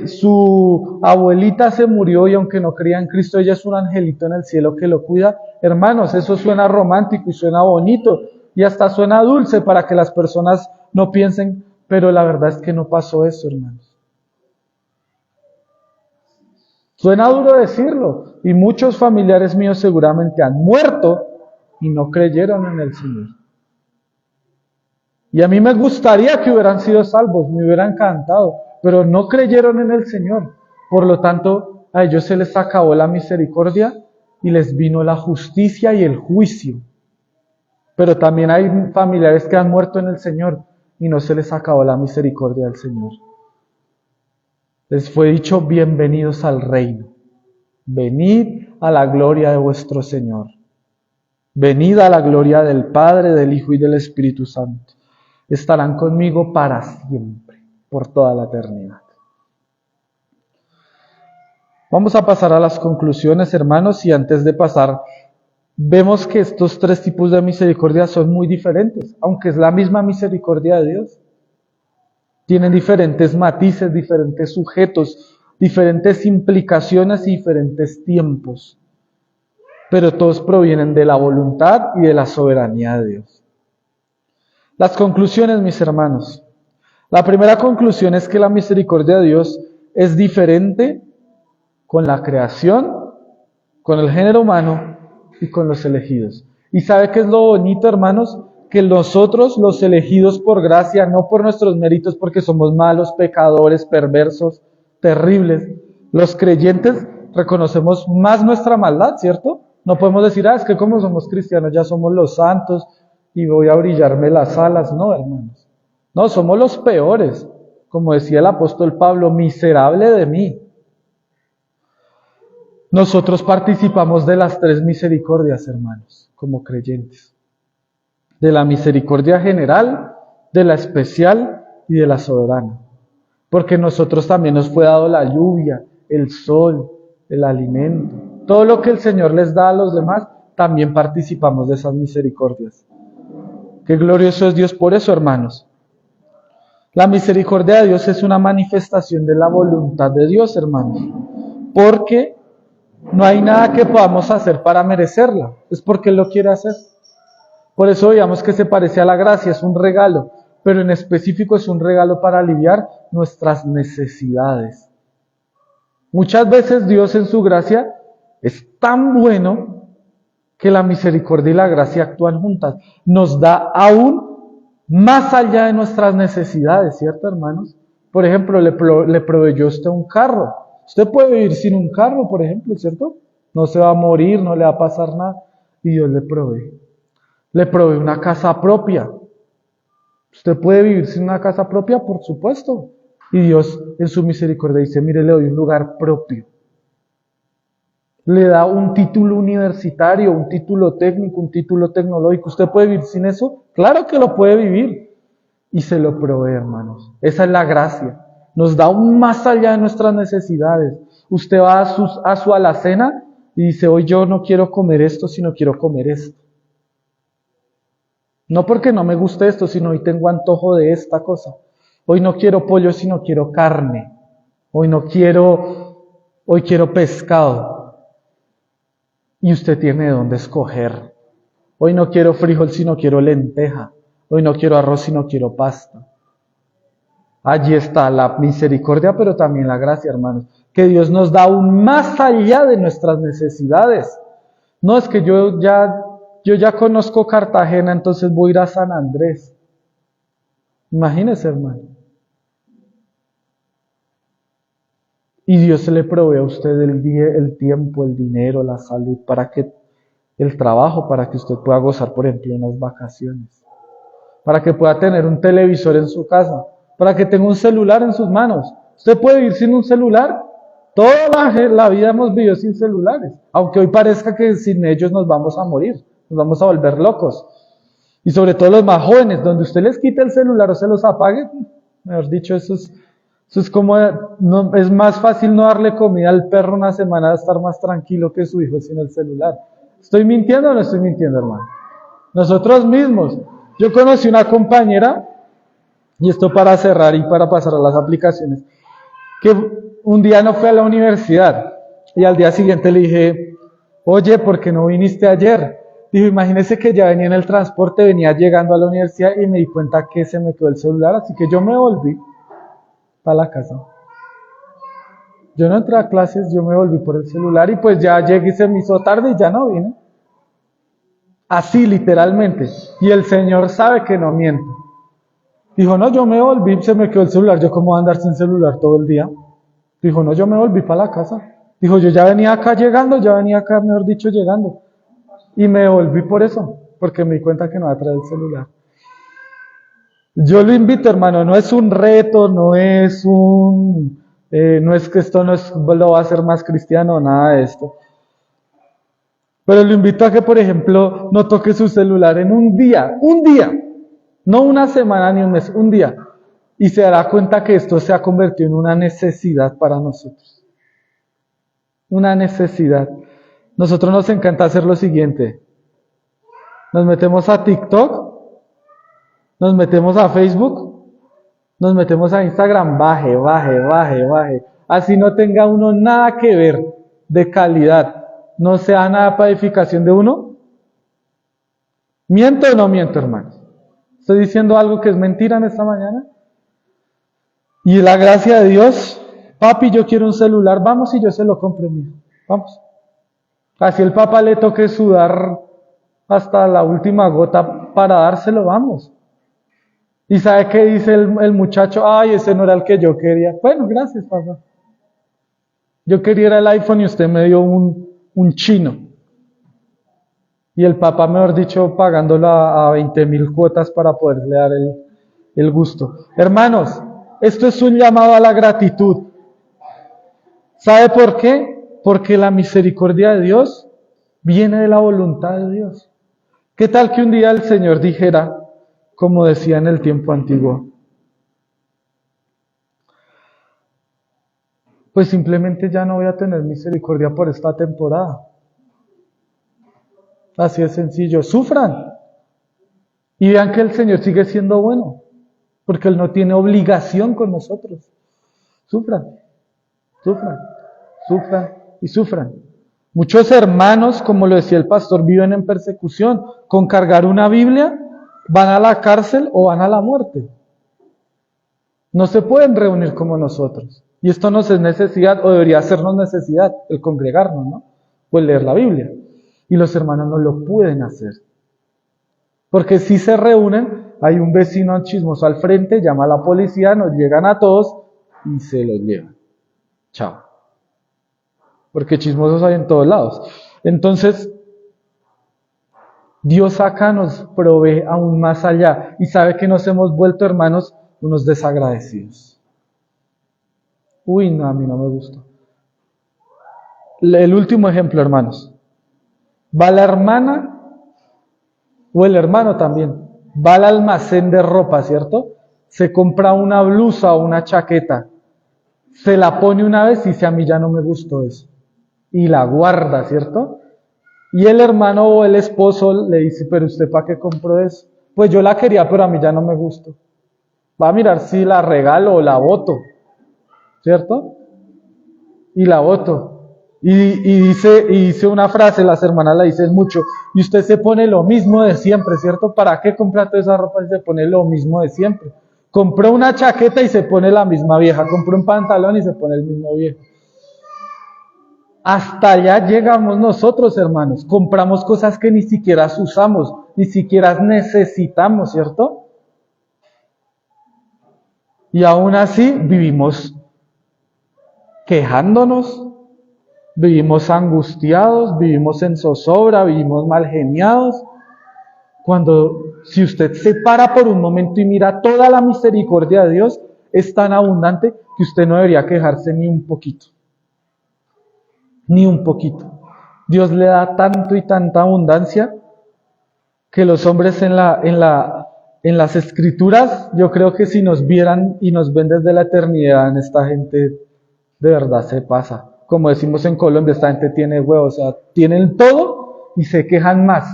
su abuelita se murió y aunque no creía en Cristo, ella es un angelito en el cielo que lo cuida. Hermanos, eso suena romántico y suena bonito y hasta suena dulce para que las personas no piensen, pero la verdad es que no pasó eso, hermanos. Suena duro decirlo, y muchos familiares míos seguramente han muerto y no creyeron en el Señor. Y a mí me gustaría que hubieran sido salvos, me hubiera encantado, pero no creyeron en el Señor. Por lo tanto, a ellos se les acabó la misericordia y les vino la justicia y el juicio. Pero también hay familiares que han muerto en el Señor y no se les acabó la misericordia del Señor. Les fue dicho, bienvenidos al reino. Venid a la gloria de vuestro Señor. Venid a la gloria del Padre, del Hijo y del Espíritu Santo. Estarán conmigo para siempre, por toda la eternidad. Vamos a pasar a las conclusiones, hermanos, y antes de pasar, vemos que estos tres tipos de misericordia son muy diferentes, aunque es la misma misericordia de Dios. Tienen diferentes matices, diferentes sujetos, diferentes implicaciones y diferentes tiempos. Pero todos provienen de la voluntad y de la soberanía de Dios. Las conclusiones, mis hermanos. La primera conclusión es que la misericordia de Dios es diferente con la creación, con el género humano y con los elegidos. ¿Y sabe qué es lo bonito, hermanos? Que nosotros, los elegidos por gracia, no por nuestros méritos, porque somos malos, pecadores, perversos, terribles, los creyentes reconocemos más nuestra maldad, ¿cierto? No podemos decir, es que como somos cristianos ya somos los santos y voy a brillarme las alas. No, hermanos. No, somos los peores. Como decía el apóstol Pablo, miserable de mí. Nosotros participamos de las tres misericordias, hermanos, como creyentes. De la misericordia general, de la especial y de la soberana. Porque nosotros también nos fue dado la lluvia, el sol, el alimento. Todo lo que el Señor les da a los demás, también participamos de esas misericordias. Qué glorioso es Dios por eso, hermanos. La misericordia de Dios es una manifestación de la voluntad de Dios, hermanos. Porque no hay nada que podamos hacer para merecerla. Es porque Él lo quiere hacer. Por eso veamos que se parece a la gracia, es un regalo. Pero en específico es un regalo para aliviar nuestras necesidades. Muchas veces Dios en su gracia es tan bueno que la misericordia y la gracia actúan juntas. Nos da aún más allá de nuestras necesidades, ¿cierto, hermanos? Por ejemplo, le proveyó a usted un carro. Usted puede vivir sin un carro, por ejemplo, ¿cierto? No se va a morir, no le va a pasar nada. Y Dios le provee. Le provee una casa propia. ¿Usted puede vivir sin una casa propia? Por supuesto. Y Dios en su misericordia dice, mire, le doy un lugar propio. Le da un título universitario, un título técnico, un título tecnológico. ¿Usted puede vivir sin eso? Claro que lo puede vivir. Y se lo provee, hermanos. Esa es la gracia. Nos da aún más allá de nuestras necesidades. Usted va a su alacena y dice, hoy yo no quiero comer esto, sino quiero comer esto. No porque no me guste esto, sino hoy tengo antojo de esta cosa. Hoy no quiero pollo, sino quiero carne. Hoy quiero pescado. Y usted tiene de dónde escoger. Hoy no quiero frijol, sino quiero lenteja. Hoy no quiero arroz, sino quiero pasta. Allí está la misericordia, pero también la gracia, hermanos. Que Dios nos da aún más allá de nuestras necesidades. No es que yo ya conozco Cartagena, entonces voy a ir a San Andrés. Imagínese, hermano. Y Dios le provee a usted el tiempo, el dinero, la salud, el trabajo, para que usted pueda gozar, por ejemplo, unas vacaciones. Para que pueda tener un televisor en su casa. Para que tenga un celular en sus manos. ¿Usted puede vivir sin un celular? Toda la vida hemos vivido sin celulares. Aunque hoy parezca que sin ellos nos vamos a morir. Nos vamos a volver locos. Y sobre todo los más jóvenes, donde usted les quite el celular o se los apague, mejor dicho, eso es como, es más fácil no darle comida al perro una semana de estar más tranquilo que su hijo sin el celular. ¿Estoy mintiendo o no estoy mintiendo, hermano? Nosotros mismos. Yo conocí una compañera, y esto para cerrar y para pasar a las aplicaciones, que un día no fue a la universidad y al día siguiente le dije, oye, ¿por qué no viniste ayer? Dijo, imagínese que ya venía en el transporte, venía llegando a la universidad y me di cuenta que se me quedó el celular, así que yo me volví para la casa. Yo no entré a clases, yo me volví por el celular y pues ya llegué y se me hizo tarde y ya no vine. Así, literalmente. Y el Señor sabe que no miente. Dijo, no, yo me volví, se me quedó el celular. ¿Yo cómo voy a andar sin celular todo el día? Dijo, no, yo me volví para la casa. Dijo, yo ya venía acá llegando, ya venía acá, mejor dicho, llegando. Y me volví por eso, porque me di cuenta que no va a traer el celular. Yo lo invito, hermano, no es un reto, no es que esto lo va a hacer más cristiano, nada de esto. Pero lo invito a que, por ejemplo, no toque su celular en un día, no una semana ni un mes, un día. Y se dará cuenta que esto se ha convertido en una necesidad para nosotros. Una necesidad. Nosotros nos encanta hacer lo siguiente. Nos metemos a TikTok, nos metemos a Facebook, nos metemos a Instagram, baje. Así no tenga uno nada que ver de calidad, no sea nada para edificación de uno. ¿Miento o no miento, hermanos? ¿Estoy diciendo algo que es mentira en esta mañana? Y la gracia de Dios, papi, yo quiero un celular, vamos y yo se lo compro, mío. Vamos. Así el papá le toque sudar hasta la última gota para dárselo, vamos. ¿Y sabe qué dice el muchacho? Ay, ese no era el que yo quería. Bueno, gracias, papá. Yo quería el iPhone y usted me dio un chino. Y el papá, mejor dicho, pagándolo a 20,000 cuotas para poderle dar el gusto. Hermanos, esto es un llamado a la gratitud. ¿Sabe por qué? Porque la misericordia de Dios viene de la voluntad de Dios. ¿Qué tal que un día el Señor dijera, como decía en el tiempo antiguo, pues simplemente ya no voy a tener misericordia por esta temporada? Así es sencillo. Sufran. Y vean que el Señor sigue siendo bueno, porque Él no tiene obligación con nosotros. Sufran, sufran. Muchos hermanos, como lo decía el pastor, viven en persecución. Con cargar una Biblia, van a la cárcel o van a la muerte. No se pueden reunir como nosotros. Y esto nos es necesidad, o debería hacernos necesidad, el congregarnos, ¿no? O el leer la Biblia. Y los hermanos no lo pueden hacer. Porque si se reúnen, hay un vecino chismoso al frente, llama a la policía, nos llegan a todos y se los llevan. Chao. Porque chismosos hay en todos lados. Entonces, Dios acá nos provee aún más allá. Y sabe que nos hemos vuelto, hermanos, unos desagradecidos. Uy, no, a mí no me gusta. El último ejemplo, hermanos. Va la hermana, o el hermano también, va al almacén de ropa, ¿cierto? Se compra una blusa o una chaqueta. Se la pone una vez y dice, a mí ya no me gustó eso. Y la guarda, ¿cierto? Y el hermano o el esposo le dice, pero ¿usted para qué compró eso? Pues yo la quería, pero a mí ya no me gustó. Va a mirar si la regalo o la boto, ¿cierto? Y la boto. Y dice una frase, las hermanas la dicen mucho, y usted se pone lo mismo de siempre, ¿cierto? ¿Para qué comprar toda esa ropa y se pone lo mismo de siempre? Compró una chaqueta y se pone la misma vieja, compró un pantalón y se pone el mismo viejo. Hasta allá llegamos nosotros, hermanos. Compramos cosas que ni siquiera usamos, ni siquiera necesitamos, ¿cierto? Y aún así vivimos quejándonos, vivimos angustiados, vivimos en zozobra, vivimos mal geniados. Cuando, si usted se para por un momento y mira toda la misericordia de Dios, es tan abundante que usted no debería quejarse ni un poquito. Ni un poquito. Dios le da tanto y tanta abundancia que los hombres en las escrituras, yo creo que si nos vieran y nos ven desde la eternidad, en esta gente de verdad se pasa. Como decimos en Colombia, esta gente tiene huevos, o sea, tienen todo y se quejan más.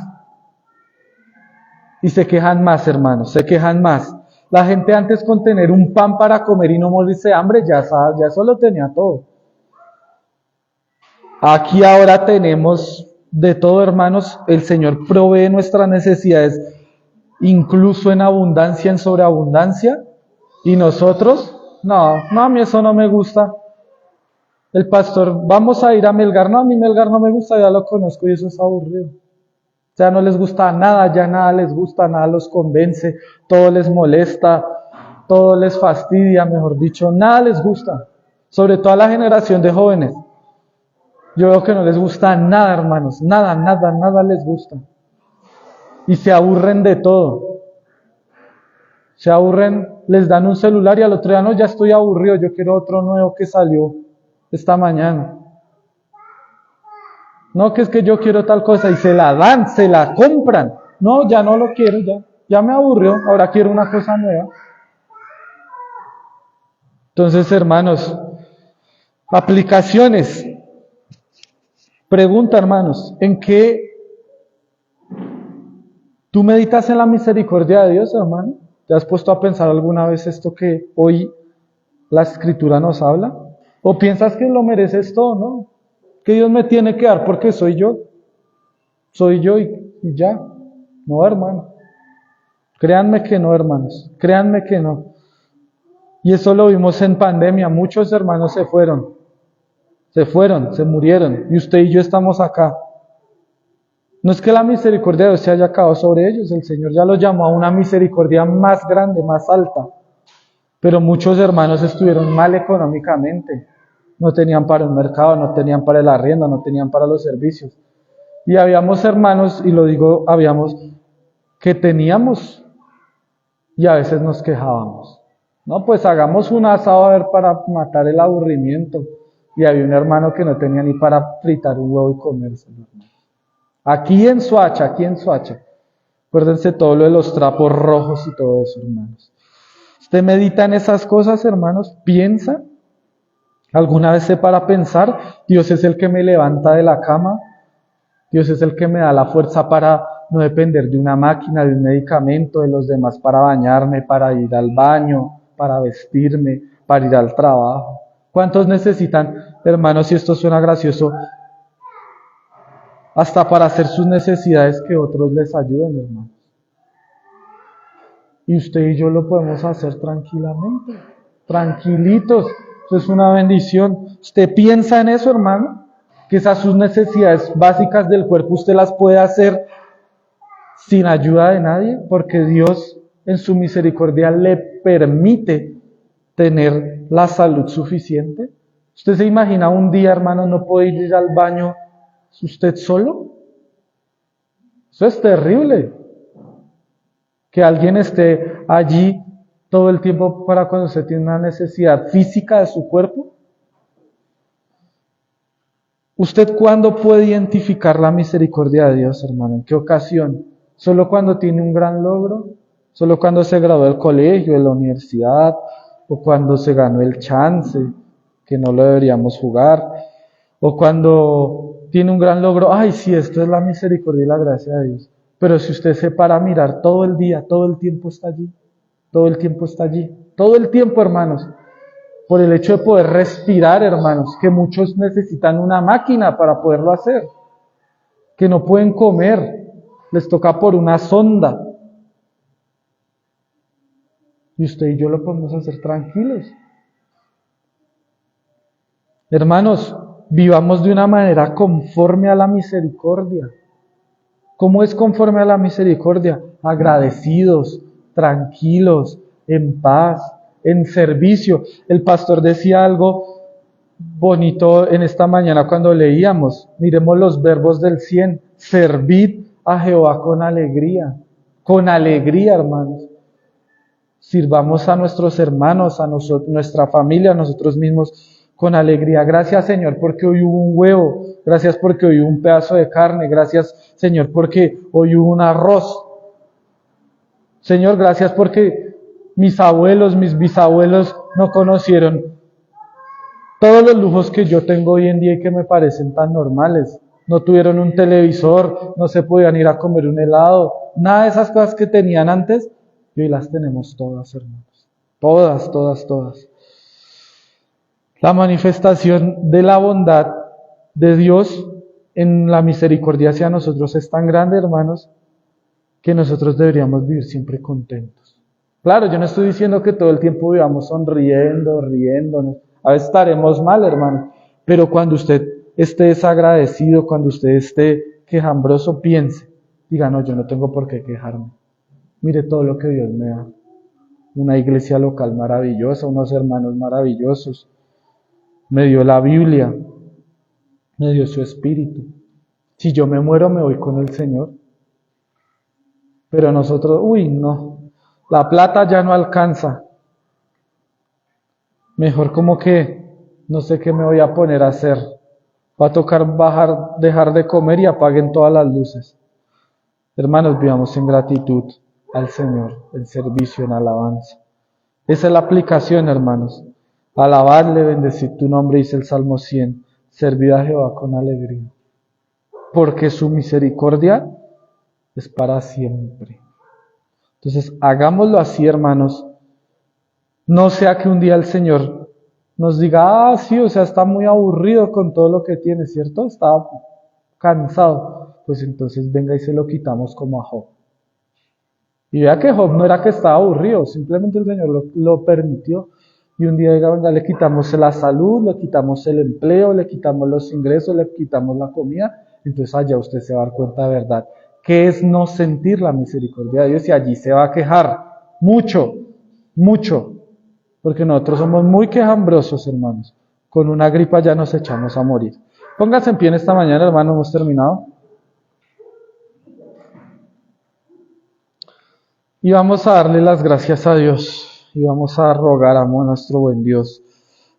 Y se quejan más, hermanos, se quejan más. La gente antes con tener un pan para comer y no morirse de hambre, ya eso lo tenía todo. Aquí ahora tenemos de todo, hermanos. El Señor provee nuestras necesidades, incluso en abundancia, en sobreabundancia. Y nosotros, no, a mí eso no me gusta. El pastor, vamos a ir a Melgar. No, a mí Melgar no me gusta, ya lo conozco y eso es aburrido. Ya no les gusta nada, ya nada les gusta, nada los convence, todo les molesta, todo les fastidia, mejor dicho, nada les gusta. Sobre todo a la generación de jóvenes. Yo veo que no les gusta nada, hermanos, nada, nada, nada les gusta. Y se aburren de todo. Se aburren, les dan un celular y al otro día, no, ya estoy aburrido, yo quiero otro nuevo que salió esta mañana. No, que es que yo quiero tal cosa y se la dan, se la compran. No, ya no lo quiero, ya me aburrió, ahora quiero una cosa nueva. Entonces, hermanos, aplicaciones. Pregunta, hermanos, ¿en qué tú meditas en la misericordia de Dios, hermano? ¿Te has puesto a pensar alguna vez esto que hoy la Escritura nos habla? ¿O piensas que lo mereces todo, no? Que Dios me tiene que dar porque soy yo. Soy yo y ya. No, hermano. Créanme que no, hermanos. Créanme que no. Y eso lo vimos en pandemia. Muchos hermanos se fueron, se murieron. Y usted y yo estamos acá. No es que la misericordia de Dios se haya acabado sobre ellos. El Señor ya los llamó a una misericordia más grande, más alta. Pero muchos hermanos estuvieron mal económicamente. No tenían para un mercado, no tenían para el arriendo, no tenían para los servicios. Y habíamos hermanos, y lo digo, habíamos, que teníamos y a veces nos quejábamos. No, pues hagamos un asado a ver para matar el aburrimiento. Y había un hermano que no tenía ni para fritar un huevo y comérselo. Aquí en Soacha. Acuérdense todo lo de los trapos rojos y todo eso, hermanos. ¿Usted medita en esas cosas, hermanos? ¿Piensa? ¿Alguna vez se para pensar? Dios es el que me levanta de la cama. Dios es el que me da la fuerza para no depender de una máquina, de un medicamento, de los demás para bañarme, para ir al baño, para vestirme, para ir al trabajo. ¿Cuántos necesitan, hermanos, si esto suena gracioso, hasta para hacer sus necesidades que otros les ayuden, hermanos? Y usted y yo lo podemos hacer tranquilamente, tranquilitos. Eso es una bendición. ¿Usted piensa en eso, hermano? Que esas sus necesidades básicas del cuerpo usted las puede hacer sin ayuda de nadie, porque Dios en su misericordia le permite tener la salud suficiente. ¿Usted se imagina un día, hermano, no poder ir al baño usted solo? Eso es terrible. Que alguien esté allí todo el tiempo para cuando usted tiene una necesidad física de su cuerpo. ¿Usted cuándo puede identificar la misericordia de Dios, hermano? ¿En qué ocasión? ¿Solo cuando tiene un gran logro? ¿Solo cuando se graduó del colegio, de la universidad? ¿O cuando se ganó el chance, que no lo deberíamos jugar? ¿O cuando tiene un gran logro? ¡Ay, sí, esto es la misericordia y la gracia de Dios! Pero si usted se para a mirar todo el día, todo el tiempo está allí. Todo el tiempo está allí. Todo el tiempo, hermanos. Por el hecho de poder respirar, hermanos, que muchos necesitan una máquina para poderlo hacer, que no pueden comer, les toca por una sonda. Y usted y yo lo podemos hacer tranquilos. Hermanos, vivamos de una manera conforme a la misericordia. ¿Cómo es conforme a la misericordia? Agradecidos, tranquilos, en paz, en servicio. El pastor decía algo bonito en esta mañana cuando leíamos. Miremos los verbos del 100. Servid a Jehová con alegría. Con alegría, hermanos. Sirvamos a nuestros hermanos, a nosotros, nuestra familia, a nosotros mismos con alegría. Gracias, Señor, porque hoy hubo un huevo. Gracias porque hoy hubo un pedazo de carne. Gracias, Señor, porque hoy hubo un arroz. Señor, gracias porque mis abuelos, mis bisabuelos no conocieron todos los lujos que yo tengo hoy en día y que me parecen tan normales. No tuvieron un televisor, no se podían ir a comer un helado. Nada de esas cosas que tenían antes, y hoy las tenemos todas, hermanos. Todas, todas, todas. La manifestación de la bondad de Dios en la misericordia hacia nosotros es tan grande, hermanos, que nosotros deberíamos vivir siempre contentos. Claro, yo no estoy diciendo que todo el tiempo vivamos sonriendo, riéndonos. A veces estaremos mal, hermanos. Pero cuando usted esté desagradecido, cuando usted esté quejambroso, piense diga, no, yo no tengo por qué quejarme. Mire todo lo que Dios me da. Una iglesia local maravillosa, unos hermanos maravillosos. Me dio la Biblia, me dio su espíritu. Si yo me muero, me voy con el Señor. Pero nosotros, no, la plata ya no alcanza. Mejor como que no sé qué me voy a poner a hacer. Va a tocar dejar de comer y apaguen todas las luces. Hermanos, vivamos en gratitud al Señor, en servicio, en alabanza. Esa es la aplicación, hermanos. Alabarle, bendecir tu nombre, dice el Salmo 100. Servid a Jehová con alegría. Porque su misericordia es para siempre. Entonces, hagámoslo así, hermanos. No sea que un día el Señor nos diga, sí, está muy aburrido con todo lo que tiene, ¿cierto? Está cansado. Pues entonces venga y se lo quitamos como a Job. Y vea que Job no era que estaba aburrido, simplemente el Señor lo permitió. Y un día venga, le quitamos la salud, le quitamos el empleo, le quitamos los ingresos, le quitamos la comida. Entonces allá usted se va a dar cuenta de verdad que es no sentir la misericordia de Dios, y allí se va a quejar mucho, mucho, porque nosotros somos muy quejambrosos, hermanos. Con una gripa ya nos echamos a morir. Pónganse en pie en esta mañana, hermano, hemos terminado. Y vamos a darle las gracias a Dios, y vamos a rogar a nuestro buen Dios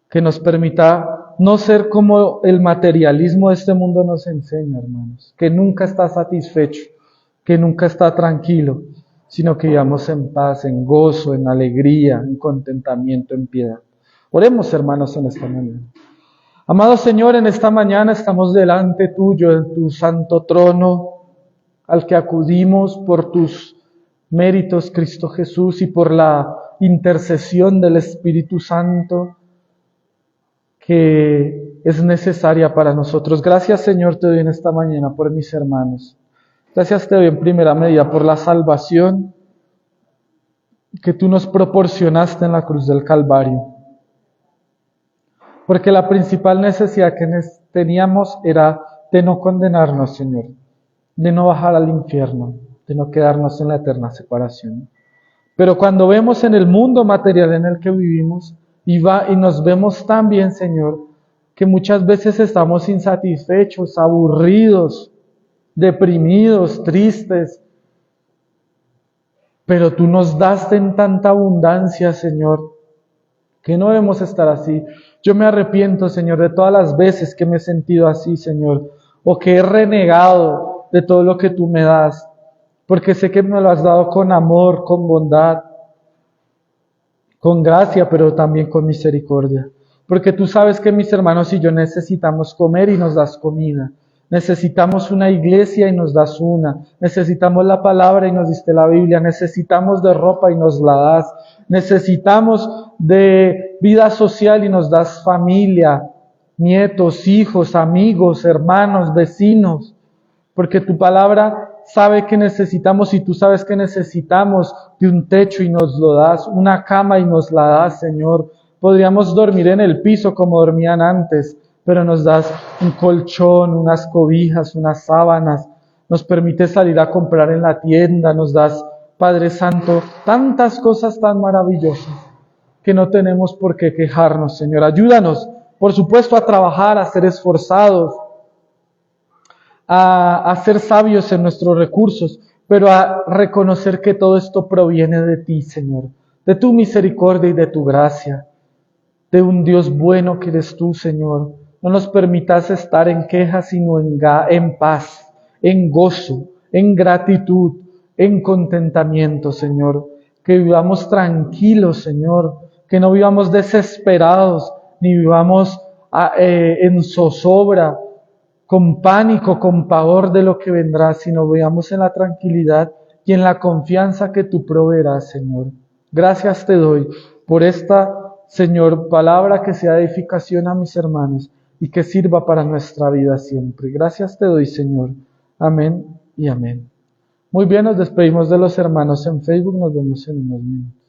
que nos permita no ser como el materialismo de este mundo nos enseña, hermanos, que nunca está satisfecho, que nunca está tranquilo, sino que vivamos en paz, en gozo, en alegría, en contentamiento, en piedad. Oremos, hermanos, en esta mañana. Amado Señor, en esta mañana estamos delante tuyo, en tu santo trono, al que acudimos por tus méritos, Cristo Jesús, y por la intercesión del Espíritu Santo, que es necesaria para nosotros. Gracias, Señor, te doy en esta mañana por mis hermanos. Gracias te doy en primera medida por la salvación que tú nos proporcionaste en la cruz del Calvario. Porque la principal necesidad que teníamos era de no condenarnos, Señor, de no bajar al infierno, de no quedarnos en la eterna separación. Pero cuando vemos en el mundo material en el que vivimos, y nos vemos tan bien, Señor, que muchas veces estamos insatisfechos, aburridos, deprimidos, tristes, pero tú nos das en tanta abundancia, Señor, que no debemos estar así. Yo me arrepiento, Señor, de todas las veces que me he sentido así, Señor, o que he renegado de todo lo que tú me das, porque sé que me lo has dado con amor, con bondad, con gracia, pero también con misericordia. Porque tú sabes que mis hermanos y yo necesitamos comer y nos das comida. Necesitamos una iglesia y nos das una. Necesitamos la palabra y nos diste la Biblia. Necesitamos de ropa y nos la das. Necesitamos de vida social y nos das familia, nietos, hijos, amigos, hermanos, vecinos. Porque tu palabra sabe que necesitamos, y tú sabes que necesitamos de un techo y nos lo das, una cama y nos la das, Señor. Podríamos dormir en el piso como dormían antes, pero nos das un colchón, unas cobijas, unas sábanas, nos permites salir a comprar en la tienda, nos das, Padre Santo, tantas cosas tan maravillosas que no tenemos por qué quejarnos, Señor. Ayúdanos, por supuesto, a trabajar, a ser esforzados, a ser sabios en nuestros recursos, pero a reconocer que todo esto proviene de ti, Señor, de tu misericordia y de tu gracia, de un Dios bueno que eres tú, Señor. No nos permitas estar en quejas, sino en paz, en gozo, en gratitud, en contentamiento, Señor. Que vivamos tranquilos, Señor, que no vivamos desesperados, ni vivamos en zozobra, con pánico, con pavor de lo que vendrá, sino vivamos en la tranquilidad y en la confianza que tú proveerás, Señor. Gracias te doy por esta, Señor, palabra que sea edificación a mis hermanos y que sirva para nuestra vida siempre. Gracias te doy, Señor. Amén y amén. Muy bien, nos despedimos de los hermanos en Facebook. Nos vemos en unos minutos.